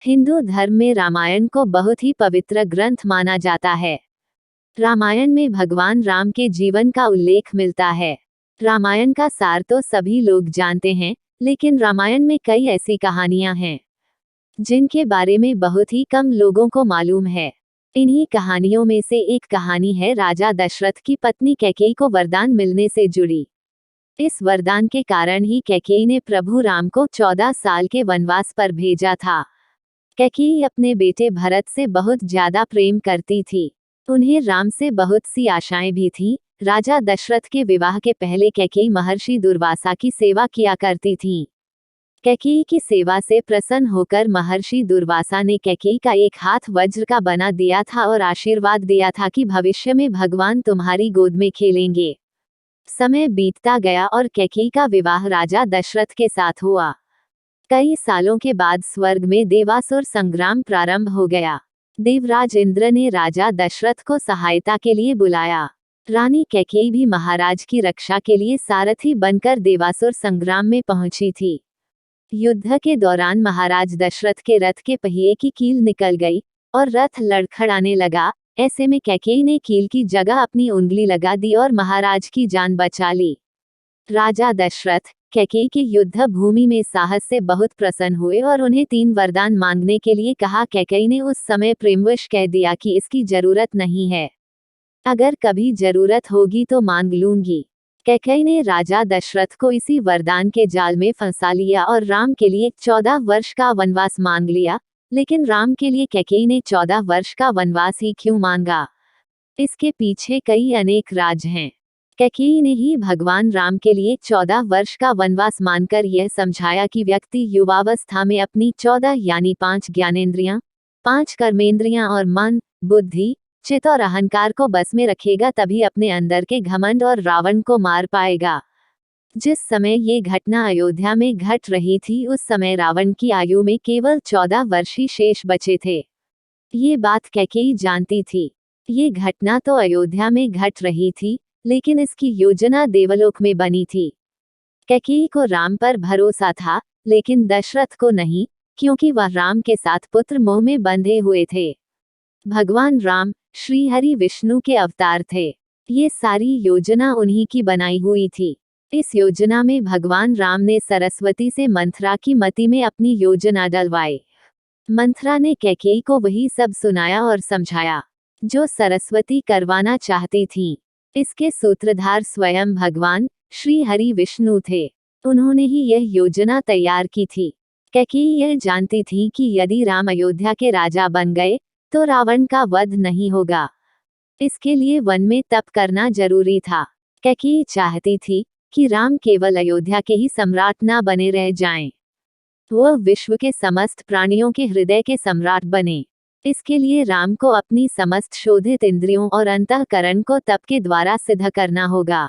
हिंदू धर्म में रामायण को बहुत ही पवित्र ग्रंथ माना जाता है। रामायण में भगवान राम के जीवन का उल्लेख मिलता है। रामायण का सार तो सभी लोग जानते हैं, लेकिन रामायण में कई ऐसी कहानियां हैं जिनके बारे में बहुत ही कम लोगों को मालूम है। इन्हीं कहानियों में से एक कहानी है राजा दशरथ की पत्नी कैकेयी को वरदान मिलने से जुड़ी। इस वरदान के कारण ही कैकेयी ने प्रभु राम को 14 साल के वनवास पर भेजा था। कैकेयी अपने बेटे भरत से बहुत ज्यादा प्रेम करती थी। उन्हें राम से बहुत सी आशाएं भी थीं। राजा दशरथ के विवाह के पहले कैकेयी महर्षि दुर्वासा की सेवा किया करती थीं। कैकेयी की सेवा से प्रसन्न होकर महर्षि दुर्वासा ने कैकेयी का एक हाथ वज्र का बना दिया था और आशीर्वाद दिया था कि भविष्य में भगवान तुम्हारी गोद में खेलेंगे। समय बीतता गया और कैकेयी का विवाह राजा दशरथ के साथ हुआ। कई सालों के बाद स्वर्ग में देवासुर संग्राम प्रारंभ हो गया। देवराज इंद्र ने राजा दशरथ को सहायता के लिए बुलाया। रानी कैकेयी भी महाराज की रक्षा के लिए सारथी बनकर देवासुर संग्राम में पहुंची थी। युद्ध के दौरान महाराज दशरथ के रथ के पहिए की कील निकल गई और रथ लड़खड़ाने लगा। ऐसे में कैकेयी ने कील की जगह अपनी उंगली लगा दी और महाराज की जान बचा ली। राजा दशरथ कैकेयी की युद्ध भूमि में साहस से बहुत प्रसन्न हुए और उन्हें 3 वरदान मांगने के लिए कहा। कैकेयी ने उस समय प्रेमवश कह दिया कि इसकी जरूरत नहीं है, अगर कभी जरूरत होगी तो मांग लूंगी। कैकेयी ने राजा दशरथ को इसी वरदान के जाल में फंसा लिया और राम के लिए 14 वर्ष का वनवास मांग लिया। लेकिन राम के लिए कैकेयी ने 14 वर्ष का वनवास ही क्यों मांगा? इसके पीछे कई अनेक राज हैं। कैकेयी ने ही भगवान राम के लिए 14 वर्ष का वनवास मानकर यह समझाया कि व्यक्ति युवावस्था में अपनी 14 यानी 5 ज्ञानेंद्रियां, 5 कर्मेंद्रियां और मन, बुद्धि, चित्त और अहंकार को बस में रखेगा, तभी अपने अंदर के घमंड और रावण को मार पाएगा। जिस समय ये घटना अयोध्या में घट रही थी, उस समय रावण की आयु में केवल 14 वर्ष ही शेष बचे थे। ये बात कैकेयी जानती थी। ये घटना तो अयोध्या में घट रही थी, लेकिन इसकी योजना देवलोक में बनी थी। कैकेयी को राम पर भरोसा था, लेकिन दशरथ को नहीं, क्योंकि वह राम के साथ पुत्र मोह में बंधे हुए थे। भगवान राम श्री हरि विष्णु के अवतार थे। ये सारी योजना उन्हीं की बनाई हुई थी। इस योजना में भगवान राम ने सरस्वती से मंथरा की मति में अपनी योजना डलवाई। मंथरा ने कैकेयी को वही सब सुनाया और समझाया जो सरस्वती करवाना चाहती थी। इसके सूत्रधार स्वयं भगवान श्री हरि विष्णु थे। उन्होंने ही यह योजना तैयार की थी। कैकेयी यह जानती थी कि यदि राम अयोध्या के राजा बन गए तो रावण का वध नहीं होगा। इसके लिए वन में तप करना जरूरी था। कैकेयी चाहती थी कि राम केवल अयोध्या के ही सम्राट न बने रह जाएं, वह विश्व के समस्त प्राणियों के हृदय के सम्राट बने। इसके लिए राम को अपनी समस्त शोधित इंद्रियों और अंतःकरण को तप के द्वारा सिद्ध करना होगा।